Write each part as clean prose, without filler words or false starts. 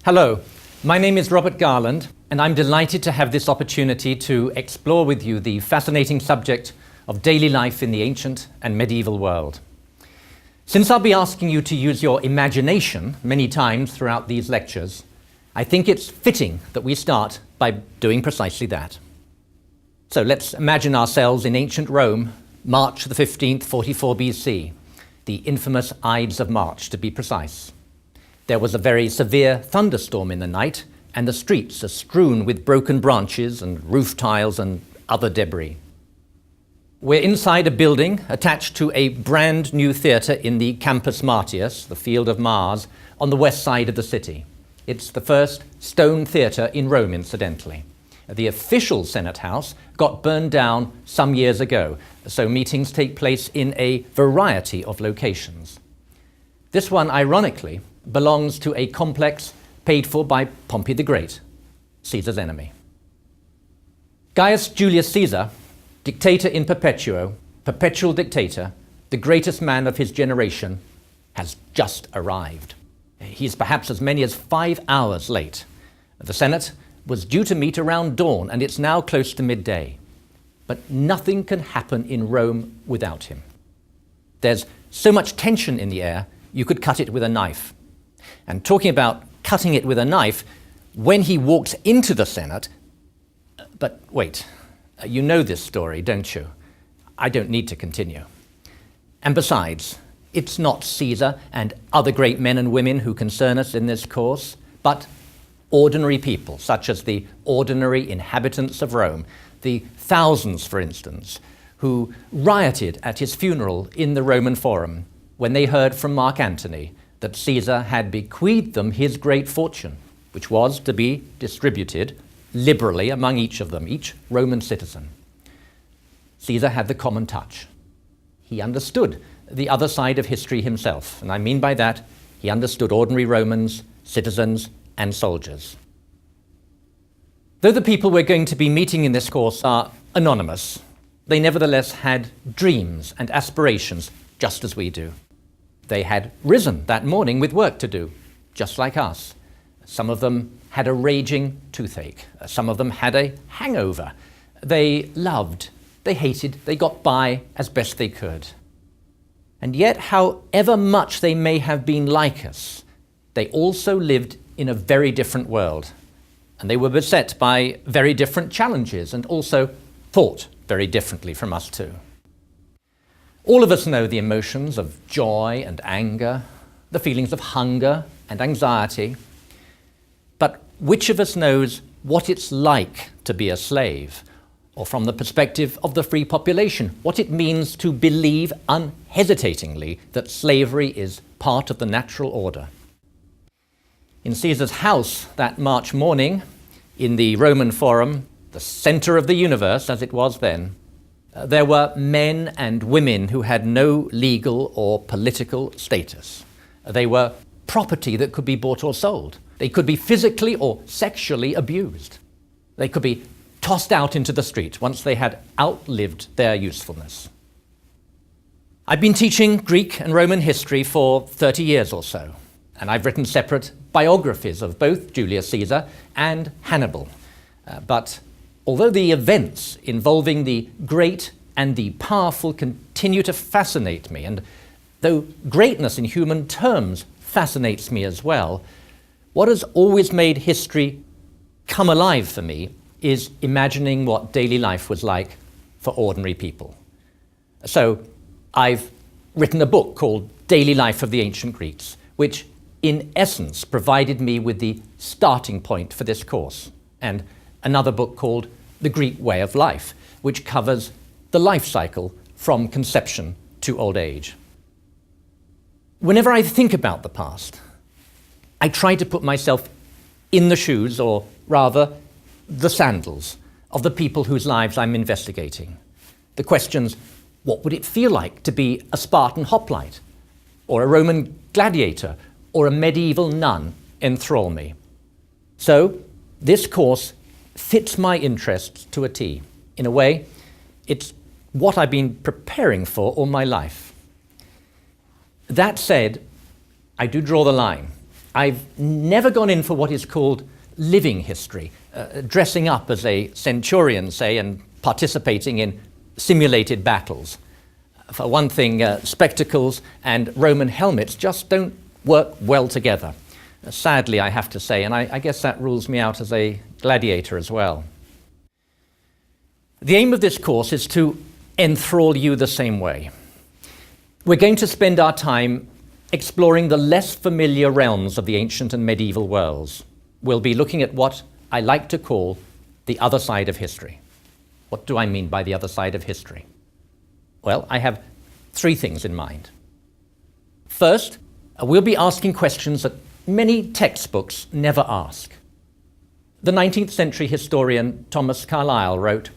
Hello, my name is Robert Garland, and I'm delighted to have this opportunity to explore with you the fascinating subject of daily life in the ancient and medieval world. Since I'll be asking you to use your imagination many times throughout these lectures, I think it's fitting that we start by doing precisely that. So let's imagine ourselves in ancient Rome, March the 15th, 44 BC, the infamous Ides of March, to be precise. There was a very severe thunderstorm in the night, and the streets are strewn with broken branches and roof tiles and other debris. We're inside a building attached to a brand new theatre in the Campus Martius, the Field of Mars, on the west side of the city. It's the first stone theatre in Rome, incidentally. The official Senate House got burned down some years ago, so meetings take place in a variety of locations. This one, ironically, belongs to a complex paid for by Pompey the Great, Caesar's enemy. Gaius Julius Caesar, dictator in perpetuo, perpetual dictator, the greatest man of his generation, has just arrived. He's perhaps as many as 5 hours late. The Senate was due to meet around dawn, and it's now close to midday. But nothing can happen in Rome without him. There's so much tension in the air, you could cut it with a knife. And talking about cutting it with a knife, when he walks into the Senate, but wait, you know this story, don't you? I don't need to continue. And besides, it's not Caesar and other great men and women who concern us in this course, but ordinary people, such as the ordinary inhabitants of Rome, the thousands, for instance, who rioted at his funeral in the Roman Forum when they heard from Mark Antony that Caesar had bequeathed them his great fortune, which was to be distributed liberally among each of them, each Roman citizen. Caesar had the common touch. He understood the other side of history himself, and I mean by that, he understood ordinary Romans, citizens, and soldiers. Though the people we're going to be meeting in this course are anonymous, they nevertheless had dreams and aspirations, just as we do. They had risen that morning with work to do, just like us. Some of them had a raging toothache. Some of them had a hangover. They loved, they hated, they got by as best they could. And yet, however much they may have been like us, they also lived in a very different world. And they were beset by very different challenges and also thought very differently from us too. All of us know the emotions of joy and anger, the feelings of hunger and anxiety. But which of us knows what it's like to be a slave, or from the perspective of the free population, what it means to believe unhesitatingly that slavery is part of the natural order? In Caesar's house that March morning, in the Roman Forum, the center of the universe as it was then, there were men and women who had no legal or political status. They were property that could be bought or sold. They could be physically or sexually abused. They could be tossed out into the street once they had outlived their usefulness. I've been teaching Greek and Roman history for 30 years or so, and I've written separate biographies of both Julius Caesar and Hannibal. But although the events involving the great and the powerful continue to fascinate me, and though greatness in human terms fascinates me as well, what has always made history come alive for me is imagining what daily life was like for ordinary people. So I've written a book called Daily Life of the Ancient Greeks, which in essence provided me with the starting point for this course, and another book called The Greek Way of Life, which covers the life cycle from conception to old age. Whenever I think about the past, I try to put myself in the shoes, or rather, the sandals, of the people whose lives I'm investigating. The questions, what would it feel like to be a Spartan hoplite, or a Roman gladiator, or a medieval nun enthrall me? So, this course fits my interests to a T. In a way, it's what I've been preparing for all my life. That said, I do draw the line. I've never gone in for what is called living history, dressing up as a centurion, say, and participating in simulated battles. For one thing, spectacles and Roman helmets just don't work well together. Sadly, I have to say, and I guess that rules me out as a gladiator as well. The aim of this course is to enthrall you the same way. We're going to spend our time exploring the less familiar realms of the ancient and medieval worlds. We'll be looking at what I like to call the other side of history. What do I mean by the other side of history? Well, I have three things in mind. First, we'll be asking questions that many textbooks never ask. The 19th century historian Thomas Carlyle wrote,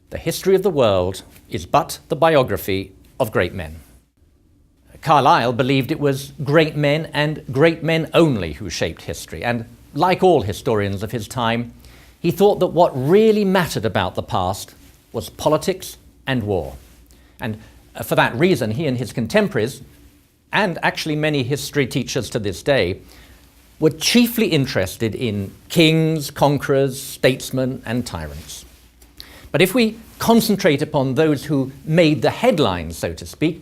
"The history of the world is but the biography of great men." Carlyle believed it was great men and great men only who shaped history, and like all historians of his time, he thought that what really mattered about the past was politics and war. And for that reason, he and his contemporaries, and actually many history teachers to this day, were chiefly interested in kings, conquerors, statesmen, and tyrants. But if we concentrate upon those who made the headlines, so to speak,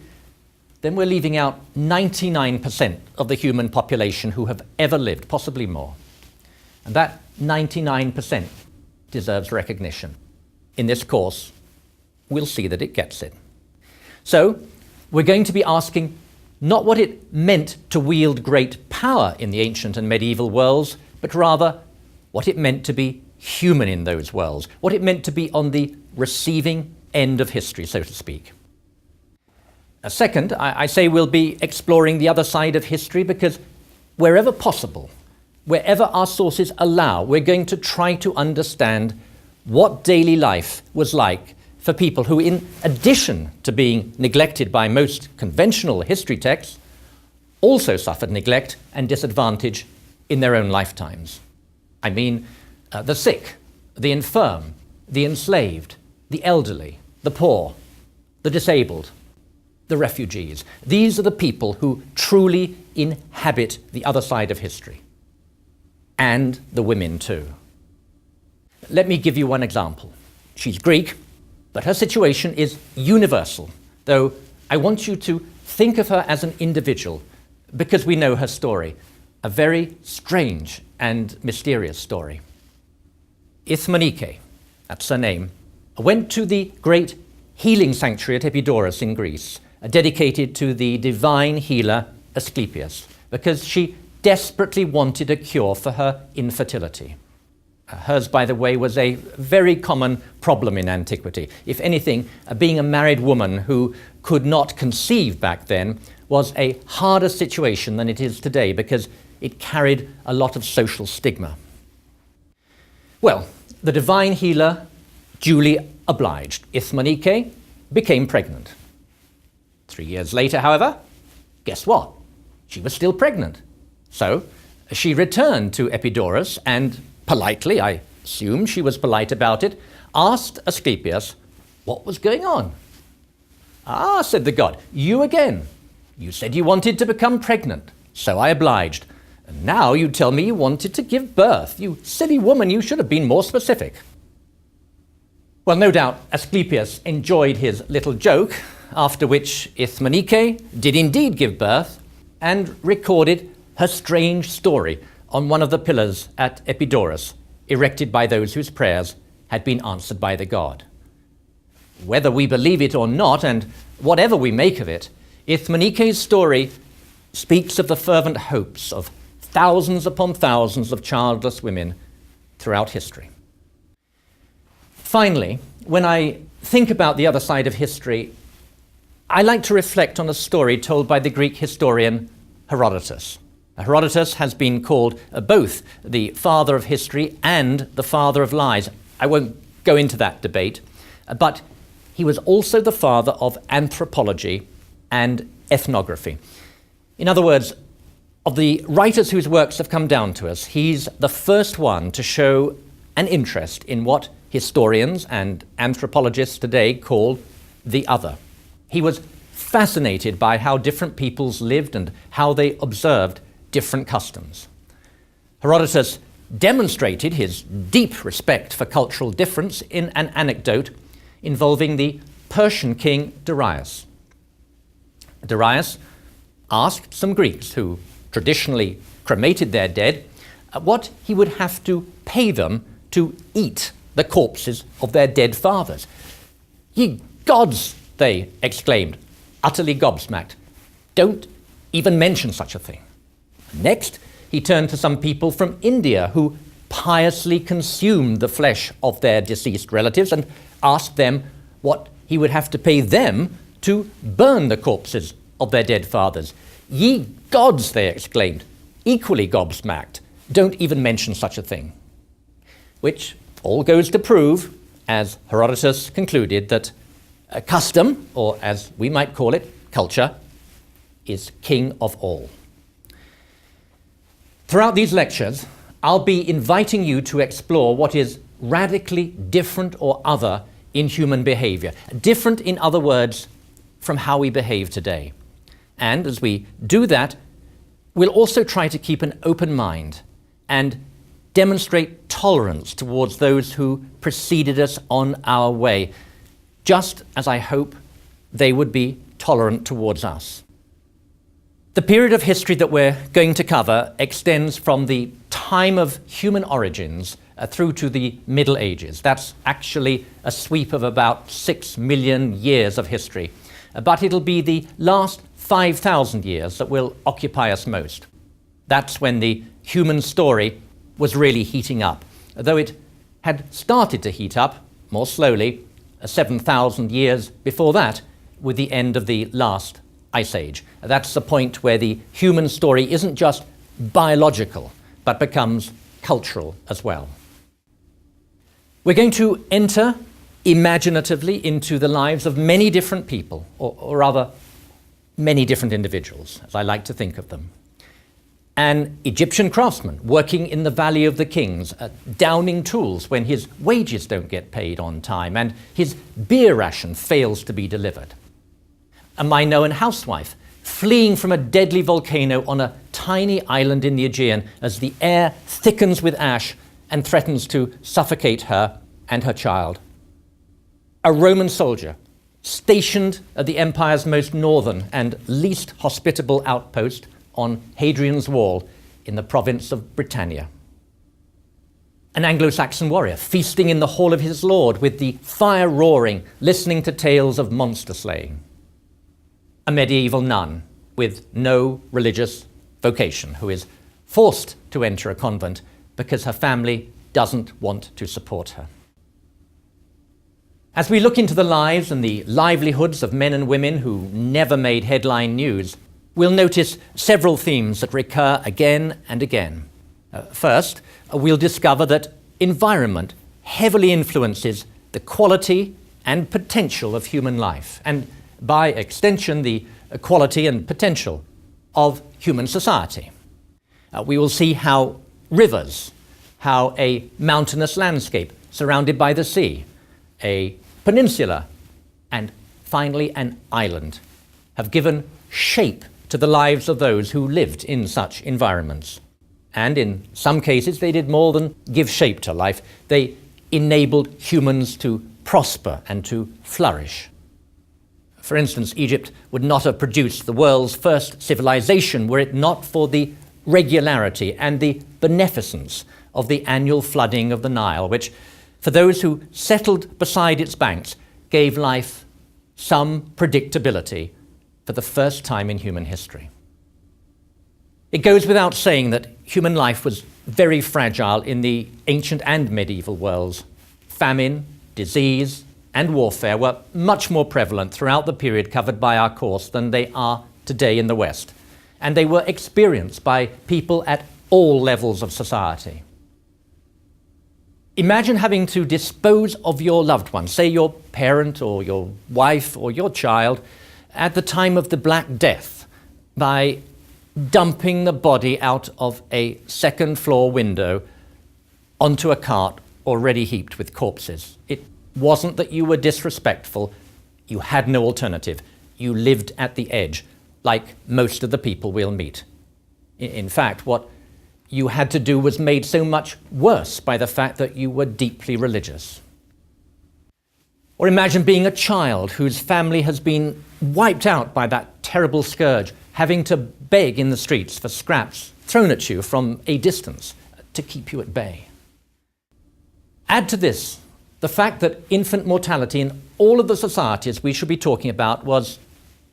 then we're leaving out 99% of the human population who have ever lived, possibly more. And that 99% deserves recognition. In this course, we'll see that it gets it. So, we're going to be asking not what it meant to wield great power in the ancient and medieval worlds, but rather what it meant to be human in those worlds, what it meant to be on the receiving end of history, so to speak. Second, I say we'll be exploring the other side of history because wherever possible, wherever our sources allow, we're going to try to understand what daily life was like for people who, in addition to being neglected by most conventional history texts, also suffered neglect and disadvantage in their own lifetimes. I mean, the sick, the infirm, the enslaved, the elderly, the poor, the disabled, the refugees. These are the people who truly inhabit the other side of history. And the women too. Let me give you one example. She's Greek, but her situation is universal, though I want you to think of her as an individual because we know her story, a very strange and mysterious story. Ithmonike, that's her name, went to the great healing sanctuary at Epidaurus in Greece, dedicated to the divine healer Asclepius, because she desperately wanted a cure for her infertility. Hers, by the way, was a very common problem in antiquity. If anything, being a married woman who could not conceive back then was a harder situation than it is today because it carried a lot of social stigma. Well, the divine healer duly obliged. Ithmonike became pregnant. 3 years later, however, guess what? She was still pregnant. So she returned to Epidaurus and politely, I assume she was polite about it, asked Asclepius what was going on. "Ah," said the god, "you again. You said you wanted to become pregnant, so I obliged. And now you tell me you wanted to give birth. You silly woman, you should have been more specific." Well, no doubt Asclepius enjoyed his little joke, after which Ithmonike did indeed give birth and recorded her strange story on one of the pillars at Epidaurus, erected by those whose prayers had been answered by the god. Whether we believe it or not, and whatever we make of it, Ithmonike's story speaks of the fervent hopes of thousands upon thousands of childless women throughout history. Finally, when I think about the other side of history, I like to reflect on a story told by the Greek historian Herodotus. Herodotus has been called both the father of history and the father of lies. I won't go into that debate, but he was also the father of anthropology and ethnography. In other words, of the writers whose works have come down to us, he's the first one to show an interest in what historians and anthropologists today call the other. He was fascinated by how different peoples lived and how they observed different customs. Herodotus demonstrated his deep respect for cultural difference in an anecdote involving the Persian king Darius. Darius asked some Greeks who traditionally cremated their dead what he would have to pay them to eat the corpses of their dead fathers. "Ye gods," they exclaimed, utterly gobsmacked. "Don't even mention such a thing." Next, he turned to some people from India who piously consumed the flesh of their deceased relatives and asked them what he would have to pay them to burn the corpses of their dead fathers. "Ye gods," they exclaimed, equally gobsmacked. "Don't even mention such a thing." Which all goes to prove, as Herodotus concluded, that a custom, or as we might call it, culture, is king of all. Throughout these lectures, I'll be inviting you to explore what is radically different or other in human behavior. Different, in other words, from how we behave today. And as we do that, we'll also try to keep an open mind and demonstrate tolerance towards those who preceded us on our way, just as I hope they would be tolerant towards us. The period of history that we're going to cover extends from the time of human origins through to the Middle Ages. That's actually a sweep of about 6 million years of history. But it'll be the last 5,000 years that will occupy us most. That's when the human story was really heating up, though it had started to heat up more slowly 7,000 years before that with the end of the last Ice Age. That's the point where the human story isn't just biological, but becomes cultural as well. We're going to enter imaginatively into the lives of many different people, or rather, many different individuals, as I like to think of them. An Egyptian craftsman working in the Valley of the Kings, downing tools when his wages don't get paid on time and his beer ration fails to be delivered. A Minoan housewife fleeing from a deadly volcano on a tiny island in the Aegean as the air thickens with ash and threatens to suffocate her and her child. A Roman soldier stationed at the empire's most northern and least hospitable outpost on Hadrian's Wall in the province of Britannia. An Anglo-Saxon warrior feasting in the hall of his lord with the fire roaring, listening to tales of monster slaying. A medieval nun with no religious vocation who is forced to enter a convent because her family doesn't want to support her. As we look into the lives and the livelihoods of men and women who never made headline news, we'll notice several themes that recur again and again. First, we'll discover that environment heavily influences the quality and potential of human life, and by extension, the quality and potential of human society. We will see how rivers, how a mountainous landscape surrounded by the sea, a peninsula, and finally an island have given shape to the lives of those who lived in such environments. And in some cases, they did more than give shape to life. They enabled humans to prosper and to flourish. For instance, Egypt would not have produced the world's first civilization were it not for the regularity and the beneficence of the annual flooding of the Nile, which, for those who settled beside its banks, gave life some predictability for the first time in human history. It goes without saying that human life was very fragile in the ancient and medieval worlds. Famine, disease, and warfare were much more prevalent throughout the period covered by our course than they are today in the West, and they were experienced by people at all levels of society. Imagine having to dispose of your loved one, say your parent or your wife or your child, at the time of the Black Death by dumping the body out of a second-floor window onto a cart already heaped with corpses. It wasn't that you were disrespectful, you had no alternative. You lived at the edge, like most of the people we'll meet. In fact, what you had to do was made so much worse by the fact that you were deeply religious. Or imagine being a child whose family has been wiped out by that terrible scourge, having to beg in the streets for scraps thrown at you from a distance to keep you at bay. Add to this the fact that infant mortality in all of the societies we should be talking about was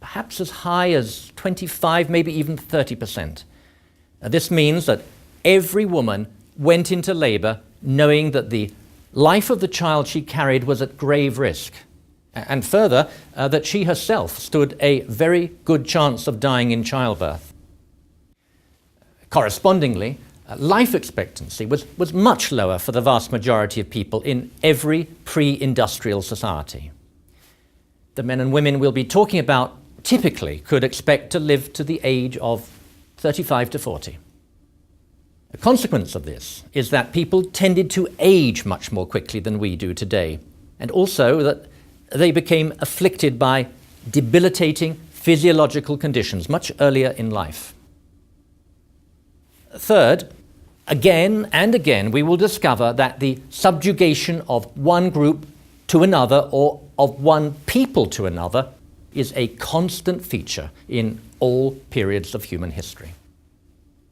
perhaps as high as 25, maybe even 30%. This means that every woman went into labor knowing that the life of the child she carried was at grave risk, and further, that she herself stood a very good chance of dying in childbirth. Correspondingly, life expectancy was much lower for the vast majority of people in every pre-industrial society. The men and women we'll be talking about typically could expect to live to the age of 35 to 40. A consequence of this is that people tended to age much more quickly than we do today, and also that they became afflicted by debilitating physiological conditions much earlier in life. Third, again and again, we will discover that the subjugation of one group to another or of one people to another is a constant feature in all periods of human history.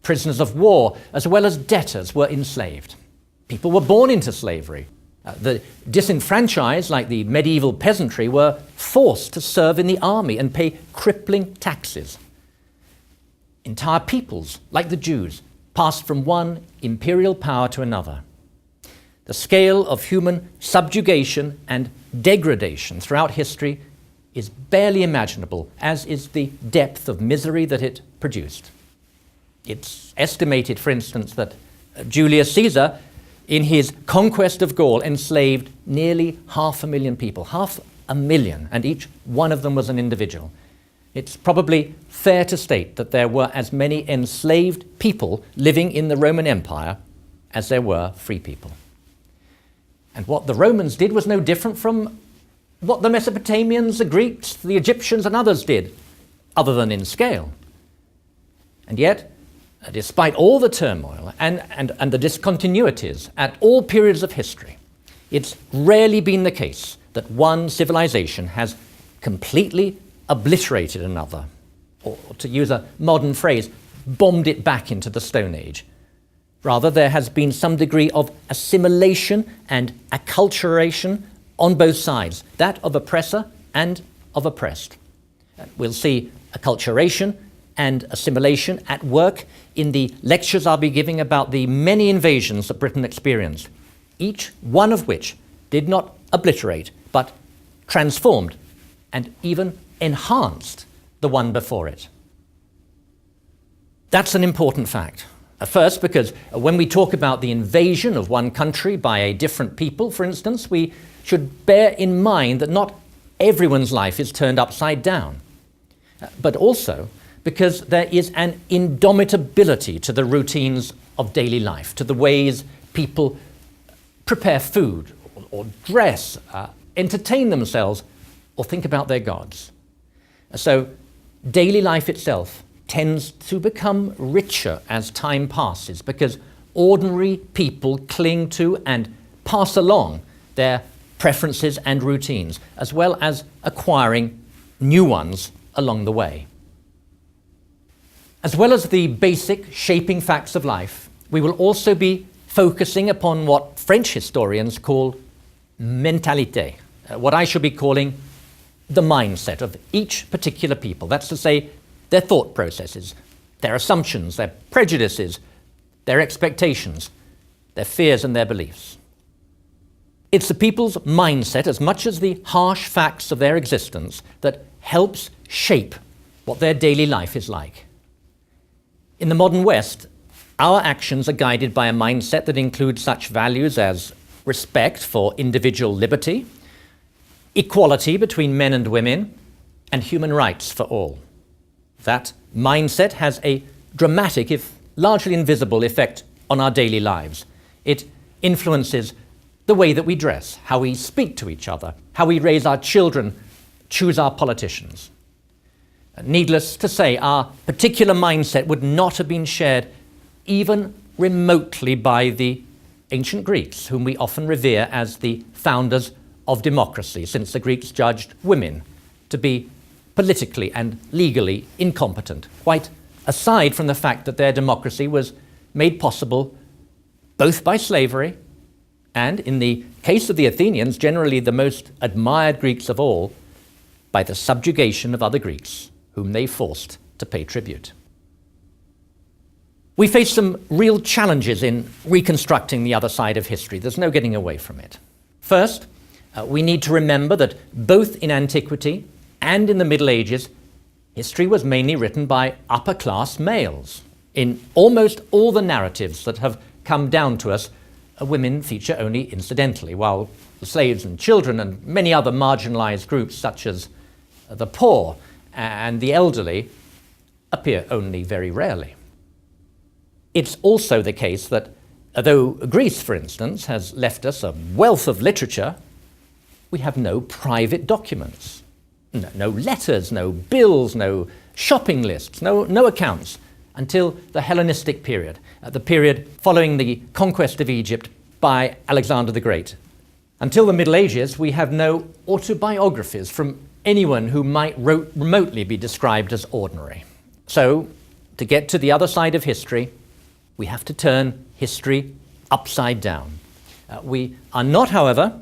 Prisoners of war, as well as debtors, were enslaved. People were born into slavery. The disenfranchised, like the medieval peasantry, were forced to serve in the army and pay crippling taxes. Entire peoples, like the Jews, passed from one imperial power to another. The scale of human subjugation and degradation throughout history is barely imaginable, as is the depth of misery that it produced. It's estimated, for instance, that Julius Caesar, in his conquest of Gaul, enslaved nearly 500,000 people, 500,000, and each one of them was an individual. It's probably fair to state that there were as many enslaved people living in the Roman Empire as there were free people. And what the Romans did was no different from what the Mesopotamians, the Greeks, the Egyptians, and others did, other than in scale. And yet, despite all the turmoil and the discontinuities at all periods of history, it's rarely been the case that one civilization has completely obliterated another, or to use a modern phrase, bombed it back into the Stone Age. Rather, there has been some degree of assimilation and acculturation on both sides, that of oppressor and of oppressed. We'll see acculturation and assimilation at work in the lectures I'll be giving about the many invasions that Britain experienced, each one of which did not obliterate, but transformed and even enhanced the one before it. That's an important fact. First, because when we talk about the invasion of one country by a different people, for instance, we should bear in mind that not everyone's life is turned upside down, but also because there is an indomitability to the routines of daily life, to the ways people prepare food or dress, entertain themselves, or think about their gods. So daily life itself tends to become richer as time passes because ordinary people cling to and pass along their preferences and routines, as well as acquiring new ones along the way. As well as the basic shaping facts of life, we will also be focusing upon what French historians call mentalité, what I should be calling the mindset of each particular people. That's to say, their thought processes, their assumptions, their prejudices, their expectations, their fears and their beliefs. It's the people's mindset, as much as the harsh facts of their existence, that helps shape what their daily life is like. In the modern West, our actions are guided by a mindset that includes such values as respect for individual liberty, equality between men and women, and human rights for all. That mindset has a dramatic, if largely invisible, effect on our daily lives. It influences the way that we dress, how we speak to each other, how we raise our children, choose our politicians. Needless to say, our particular mindset would not have been shared even remotely by the ancient Greeks, whom we often revere as the founders of democracy, since the Greeks judged women to be politically and legally incompetent, quite aside from the fact that their democracy was made possible both by slavery and, in the case of the Athenians, generally the most admired Greeks of all, by the subjugation of other Greeks, whom they forced to pay tribute. We face some real challenges in reconstructing the other side of history. There's no getting away from it. First, we need to remember that both in antiquity and in the Middle Ages, history was mainly written by upper-class males. In almost all the narratives that have come down to us, women feature only incidentally, while the slaves and children and many other marginalized groups, such as the poor and the elderly, appear only very rarely. It's also the case that, though Greece, for instance, has left us a wealth of literature, we have no private documents, no letters, no bills, no shopping lists, no accounts, until the Hellenistic period, the period following the conquest of Egypt by Alexander the Great. Until the Middle Ages, we have no autobiographies from anyone who might remotely be described as ordinary. So, to get to the other side of history, we have to turn history upside down. We are not, however,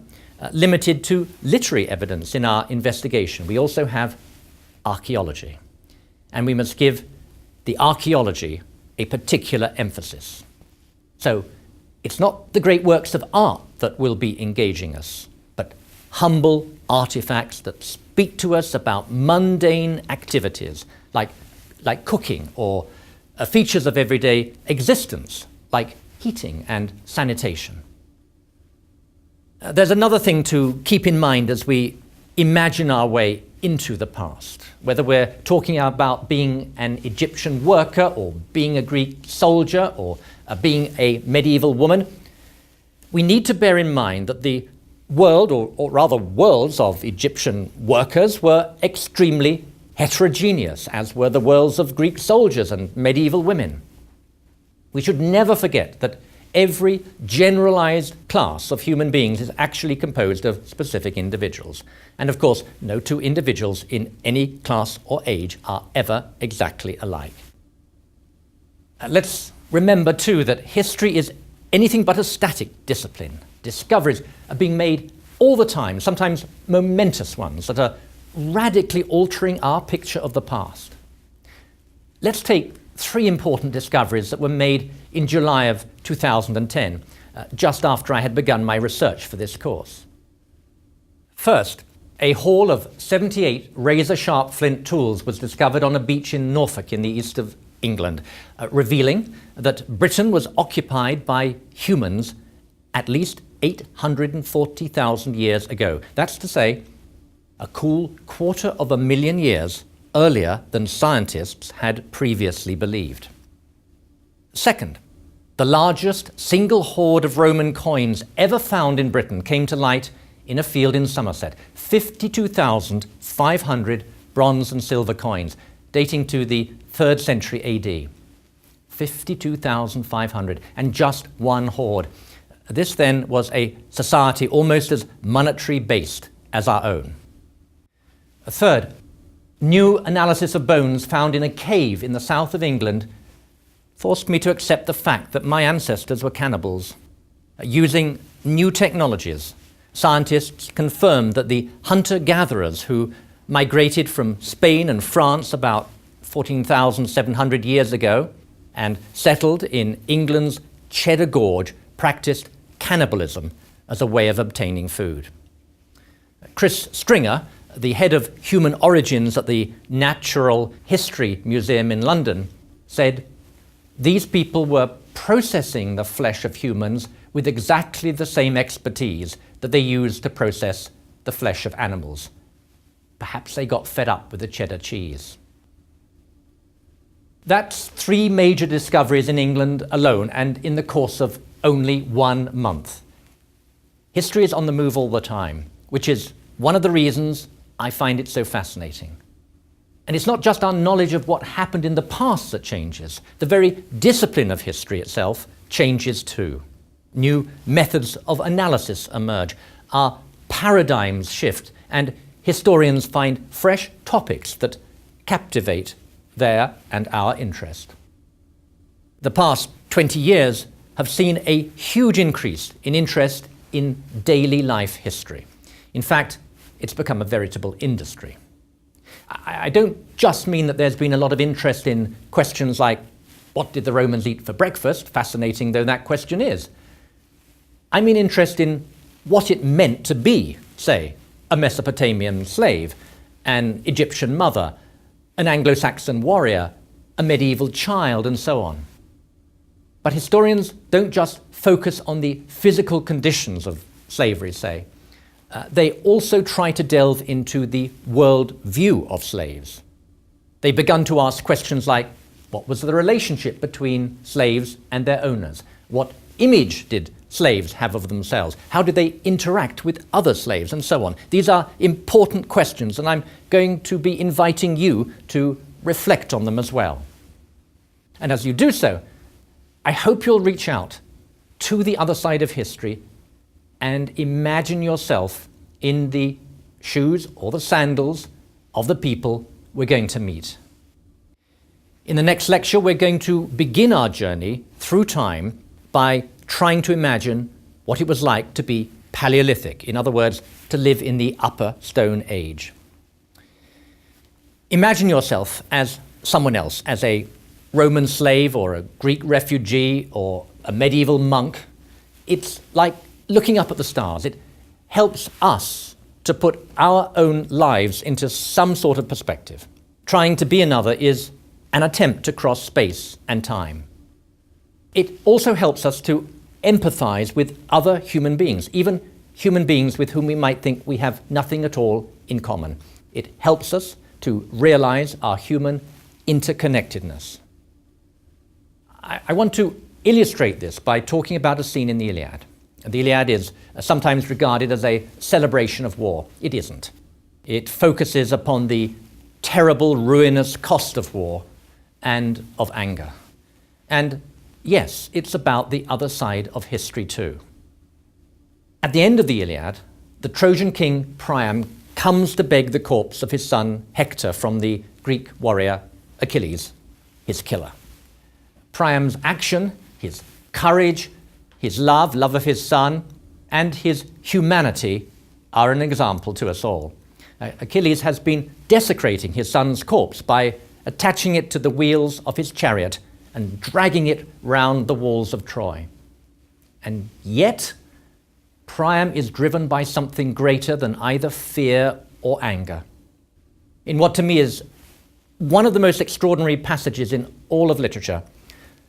limited to literary evidence in our investigation. We also have archaeology, and we must give the archaeology a particular emphasis. So, it's not the great works of art that will be engaging us, but humble artifacts that speak to us about mundane activities like cooking or features of everyday existence like heating and sanitation. There's another thing to keep in mind as we imagine our way into the past, whether we're talking about being an Egyptian worker or being a Greek soldier or being a medieval woman. We need to bear in mind that the world, or rather worlds of Egyptian workers were extremely heterogeneous, as were the worlds of Greek soldiers and medieval women. We should never forget that every generalized class of human beings is actually composed of specific individuals. And of course, no two individuals in any class or age are ever exactly alike. Let's remember too that history is anything but a static discipline. Discoveries are being made all the time, sometimes momentous ones that are radically altering our picture of the past. Let's take three important discoveries that were made in July of 2010, just after I had begun my research for this course. First, a haul of 78 razor-sharp flint tools was discovered on a beach in Norfolk in the east of England, revealing that Britain was occupied by humans at least 840,000 years ago. That's to say, a cool 250,000 years earlier than scientists had previously believed. Second, the largest single hoard of Roman coins ever found in Britain came to light in a field in Somerset. 52,500 bronze and silver coins, dating to the 3rd century AD. 52,500, and just one hoard. This then was a society almost as monetary based as our own. Third, new analysis of bones found in a cave in the south of England forced me to accept the fact that my ancestors were cannibals. Using new technologies, scientists confirmed that the hunter-gatherers who migrated from Spain and France about 14,700 years ago and settled in England's Cheddar Gorge practiced cannibalism as a way of obtaining food. Chris Stringer, the head of human origins at the Natural History Museum in London, said, "These people were processing the flesh of humans with exactly the same expertise that they used to process the flesh of animals. Perhaps they got fed up with the cheddar cheese." That's 3 major discoveries in England alone, and in the course of only 1 month. History is on the move all the time, which is one of the reasons I find it so fascinating. And it's not just our knowledge of what happened in the past that changes. The very discipline of history itself changes too. New methods of analysis emerge. Our paradigms shift, and historians find fresh topics that captivate their and our interest. The past 20 years have seen a huge increase in interest in daily life history. In fact, it's become a veritable industry. I don't just mean that there's been a lot of interest in questions like, what did the Romans eat for breakfast, fascinating though that question is. I mean interest in what it meant to be, say, a Mesopotamian slave, an Egyptian mother, an Anglo-Saxon warrior, a medieval child, and so on. But historians don't just focus on the physical conditions of slavery, say. They also try to delve into the world view of slaves. They've begun to ask questions like, what was the relationship between slaves and their owners? What image did slaves have of themselves? How did they interact with other slaves, and so on? These are important questions, and I'm going to be inviting you to reflect on them as well. And as you do so, I hope you'll reach out to the other side of history and imagine yourself in the shoes or the sandals of the people we're going to meet. In the next lecture, we're going to begin our journey through time by trying to imagine what it was like to be Paleolithic, in other words, to live in the Upper Stone Age. Imagine yourself as someone else, as a Roman slave or a Greek refugee or a medieval monk. It's like looking up at the stars. It helps us to put our own lives into some sort of perspective. Trying to be another is an attempt to cross space and time. It also helps us to empathize with other human beings, even human beings with whom we might think we have nothing at all in common. It helps us to realize our human interconnectedness. I want to illustrate this by talking about a scene in the Iliad. The Iliad is sometimes regarded as a celebration of war. It isn't. It focuses upon the terrible, ruinous cost of war and of anger. And yes, it's about the other side of history too. At the end of the Iliad, the Trojan king Priam comes to beg the corpse of his son Hector from the Greek warrior Achilles, his killer. Priam's action, his courage, his love of his son, and his humanity are an example to us all. Achilles has been desecrating his son's corpse by attaching it to the wheels of his chariot and dragging it round the walls of Troy. And yet, Priam is driven by something greater than either fear or anger. In what to me is one of the most extraordinary passages in all of literature,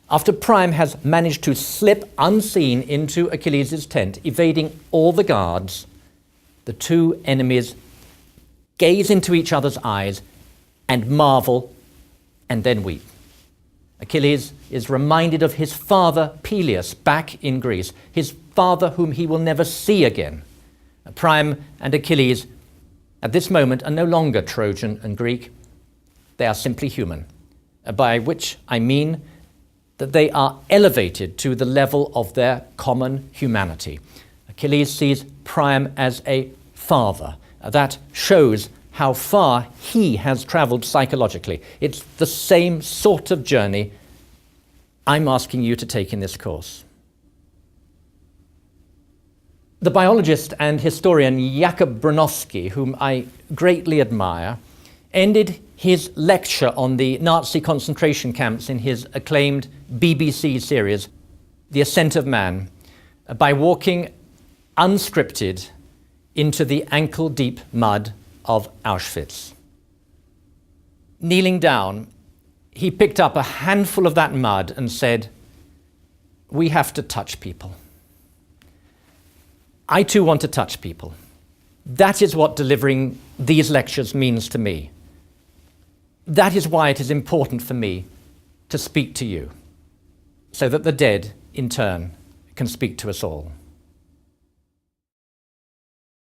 after Priam has managed to slip unseen into Achilles' tent, evading all the guards, the two enemies gaze into each other's eyes and marvel and then weep. Achilles is reminded of his father Peleus back in Greece, his father whom he will never see again. Priam and Achilles at this moment are no longer Trojan and Greek. They are simply human, by which I mean that they are elevated to the level of their common humanity. Achilles sees Priam as a father. That shows how far he has traveled psychologically. It's the same sort of journey I'm asking you to take in this course. The biologist and historian Jakub Bronowski, whom I greatly admire, ended his lecture on the Nazi concentration camps in his acclaimed BBC series, The Ascent of Man, by walking unscripted into the ankle-deep mud of Auschwitz. Kneeling down, he picked up a handful of that mud and said, "We have to touch people. I too want to touch people. That is what delivering these lectures means to me. That is why it is important for me to speak to you, so that the dead, in turn, can speak to us all."